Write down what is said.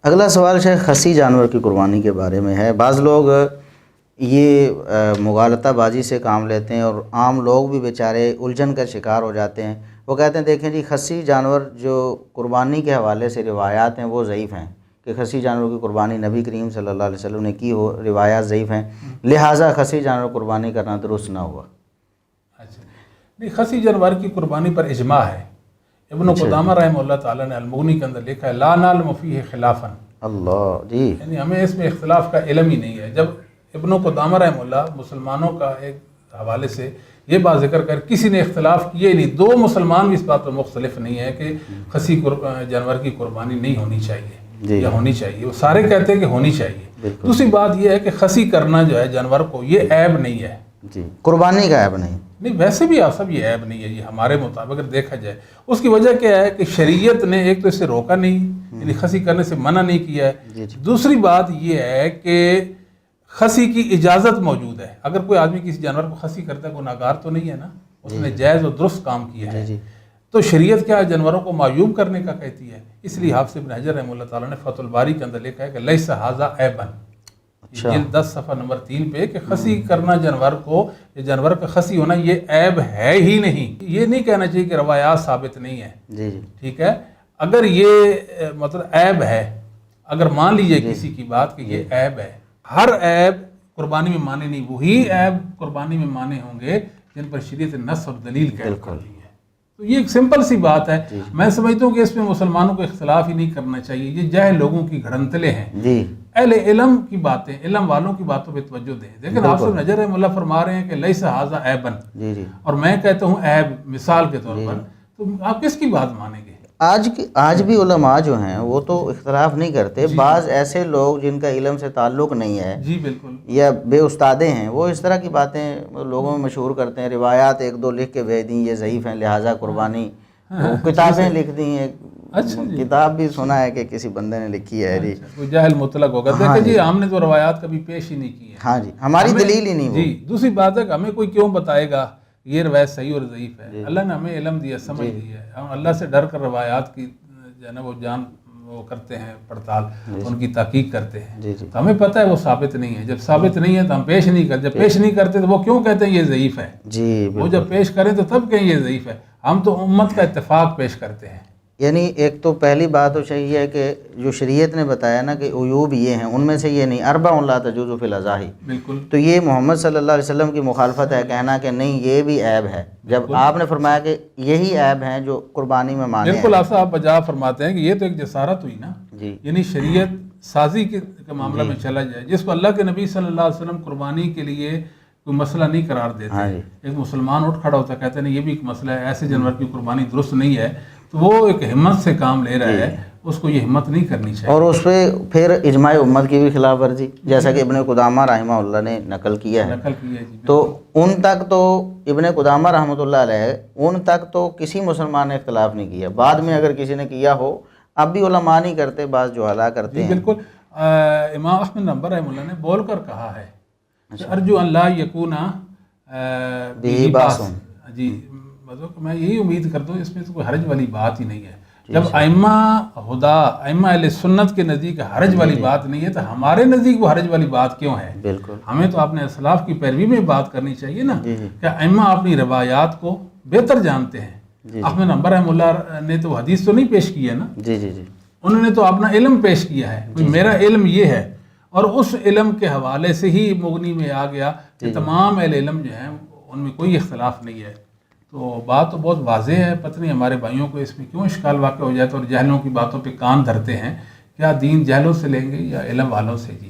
اگلا سوال شیخ خصی جانور کی قربانی کے بارے میں ہے۔ بعض لوگ یہ مغالطہ بازی سے کام لیتے ہیں اور عام لوگ بھی بیچارے الجھن کا شکار ہو جاتے ہیں۔ وہ کہتے ہیں دیکھیں جی خصی جانور جو قربانی کے حوالے سے روایات ہیں وہ ضعیف ہیں کہ خصی جانور کی قربانی نبی کریم صلی اللہ علیہ وسلم نے کی ہو، روایات ضعیف ہیں، لہٰذا خصی جانور قربانی کرنا درست نہ ہوا۔ اچھا نہیں، خصی جانور کی قربانی پر اجماع ہے۔ ابن قدامہ رحمہ اللہ تعالیٰ نے المغنی کے اندر لکھا ہے لا نعلم فیہ خلافا، اللہ جی، یعنی ہمیں اس میں اختلاف کا علم ہی نہیں ہے۔ جب ابن قدامہ رحمہ اللہ مسلمانوں کا ایک حوالے سے یہ بات ذکر کر کسی نے اختلاف کیے نہیں، دو مسلمان بھی اس بات پر مختلف نہیں ہے کہ خصی جانور کی قربانی نہیں ہونی چاہیے یا ہونی چاہیے، وہ سارے کہتے ہیں کہ ہونی چاہیے۔ دوسری بات یہ ہے کہ خصی کرنا جو ہے جانور کو یہ عیب نہیں ہے جی، قربانی کا عیب نہیں، ویسے بھی آپ سب یہ عیب نہیں ہے یہ ہمارے مطابق اگر دیکھا جائے۔ اس کی وجہ کیا ہے کہ شریعت نے ایک تو اسے روکا نہیں، یعنی خصی کرنے سے منع نہیں کیا ہے۔ دوسری بات یہ ہے کہ خصی کی اجازت موجود ہے۔ اگر کوئی آدمی کسی جانور کو خصی کرتا ہے گناہگار تو نہیں ہے نا، اس نے جائز اور درست کام کیا ہے۔ تو شریعت کیا جانوروں کو معیوب کرنے کا کہتی ہے؟ اس لیے حافظ ابن حجر رحمہ اللہ تعالیٰ نے فتح الباری کے اندر لکھا ہے کہ لیس ھذا عیبا، جلد 10 صفحہ نمبر 3 پہ، کہ خصی کرنا جانور کو، یہ جانور کا خصی ہونا یہ عیب ہے ہی نہیں۔ یہ نہیں کہنا چاہیے کہ روایات ثابت نہیں ہے، ٹھیک ہے؟ اگر یہ مطلب عیب ہے، اگر مان لیجئے کسی کی بات کہ یہ عیب ہے، ہر عیب قربانی میں مانے نہیں، وہی عیب قربانی میں مانے ہوں گے جن پر شریعت نص اور دلیل قائم کرتی ہے۔ تو یہ ایک سمپل سی بات ہے۔ میں سمجھتا ہوں کہ اس میں مسلمانوں کو اختلاف ہی نہیں کرنا چاہیے، یہ جاہل لوگوں کی گھڑنتلے ہیں۔ اہل علم کی باتیں، علم والوں کی باتوں پہ توجہ دیں۔ لیکن آپ سے نجر رحمہ اللہ فرما رہے ہیں کہ لیس ھذا عیبا، اور میں کہتا ہوں عیب مثال کے طور پر، تو آپ کس کی بات مانیں گے؟ آج بھی علماء جو ہیں وہ تو اختلاف نہیں کرتے، بعض ایسے لوگ جن کا علم سے تعلق نہیں ہے جی بالکل، یا بے استادے ہیں، وہ اس طرح کی باتیں لوگوں میں مشہور کرتے ہیں، روایات ایک دو لکھ کے بھیج دیں یہ ضعیف ہیں لہٰذا قربانی، کتابیں لکھ دی ہیں، کتاب بھی سنا ہے کہ کسی بندے نے لکھی ہے جی، کوئی جاہل مطلق ہوگا۔ دیکھیں جی ہم نے تو روایات کبھی پیش ہی نہیں کی ہے، ہاں جی، ہماری دلیل ہی نہیں۔ جی دوسری بات ہے کہ ہمیں کوئی کیوں بتائے گا یہ روایت صحیح اور ضعیف ہے؟ اللہ نے ہمیں علم دیا، سمجھ دی ہے، ہم اللہ سے ڈر کر روایات کی جو ہے نا وہ کرتے ہیں پڑتال، ان کی تحقیق کرتے ہیں، تو ہمیں پتہ ہے وہ ثابت نہیں ہے۔ جب ثابت نہیں ہے تو ہم پیش نہیں کرتے، جب پیش نہیں کرتے تو وہ کیوں کہتے ہیں یہ ضعیف ہے؟ وہ جب پیش کریں تو تب کہیں یہ ضعیف ہے۔ ہم تو امت کا اتفاق پیش کرتے ہیں۔ یعنی ایک تو پہلی بات تو صحیح ہے کہ جو شریعت نے بتایا نا کہ عیوب یہ ہیں، ان میں سے یہ نہیں، اربع لا تجوز فی الاضاحی، بالکل، تو یہ محمد صلی اللہ علیہ وسلم کی مخالفت ہے کہنا کہ نہیں یہ بھی عیب ہے، جب آپ نے فرمایا کہ یہی عیب ہیں جو قربانی میں مانے ہیں۔ بالکل، آپ بجا فرماتے ہیں کہ یہ تو ایک جسارت ہوئی نا، یعنی شریعت سازی کے معاملہ میں چلا جائے، جس کو اللہ کے نبی صلی اللہ علیہ وسلم قربانی کے لیے کوئی مسئلہ نہیں قرار دیتے، ایک مسلمان اٹھ کھڑا ہوتا ہے کہتے ہیں یہ بھی ایک مسئلہ ہے، ایسے جانور کی قربانی درست نہیں ہے، تو وہ ایک ہمت سے کام لے رہا ہے، اس کو یہ ہمت نہیں کرنی چاہیے۔ اور اس پہ پھر اجماع امت کی بھی خلاف ورزی، جیسا کہ ابن قدامہ رحمہ اللہ نے نقل کیا ہے، تو ان تک تو ابن قدامہ رحمۃ اللہ علیہ ان تک تو کسی مسلمان نے اختلاف نہیں کیا، بعد میں اگر کسی نے کیا ہو اب بھی علماء نہیں کرتے، بعض جہلا کرتے ہیں۔ بالکل، امام احمد نمبر رحمہ اللہ نے بول کر کہا ہے ارجو ان لا یکون بہ باس، جی مطلب میں یہی امید کرتا ہوں اس میں تو کوئی حرج والی بات ہی نہیں ہے۔ جب ائمہ ہدا، ائمہ اہل سنت کے نزدیک حرج والی بات نہیں ہے تو ہمارے نزدیک وہ حرج والی بات کیوں ہے؟ بالکل، ہمیں تو اپنے اسلاف کی پیروی میں بات کرنی چاہیے نا، کہ ائمہ اپنی روایات کو بہتر جانتے ہیں۔ احمد نمبر رحمہ اللہ نے تو حدیث تو نہیں پیش کی ہے نا، انہوں نے تو اپنا علم پیش کیا ہے، میرا علم یہ ہے، اور اس علم کے حوالے سے ہی مغنی میں آ گیا کہ تمام اہل علم جو ہیں ان میں کوئی اختلاف نہیں ہے۔ تو بات تو بہت واضح ہے، پتہ نہیں ہمارے بھائیوں کو اس میں کیوں اشکال واقع ہو جاتا ہے اور جہلوں کی باتوں پہ کان دھرتے ہیں۔ کیا دین جہلوں سے لیں گے یا علم والوں سے؟ جی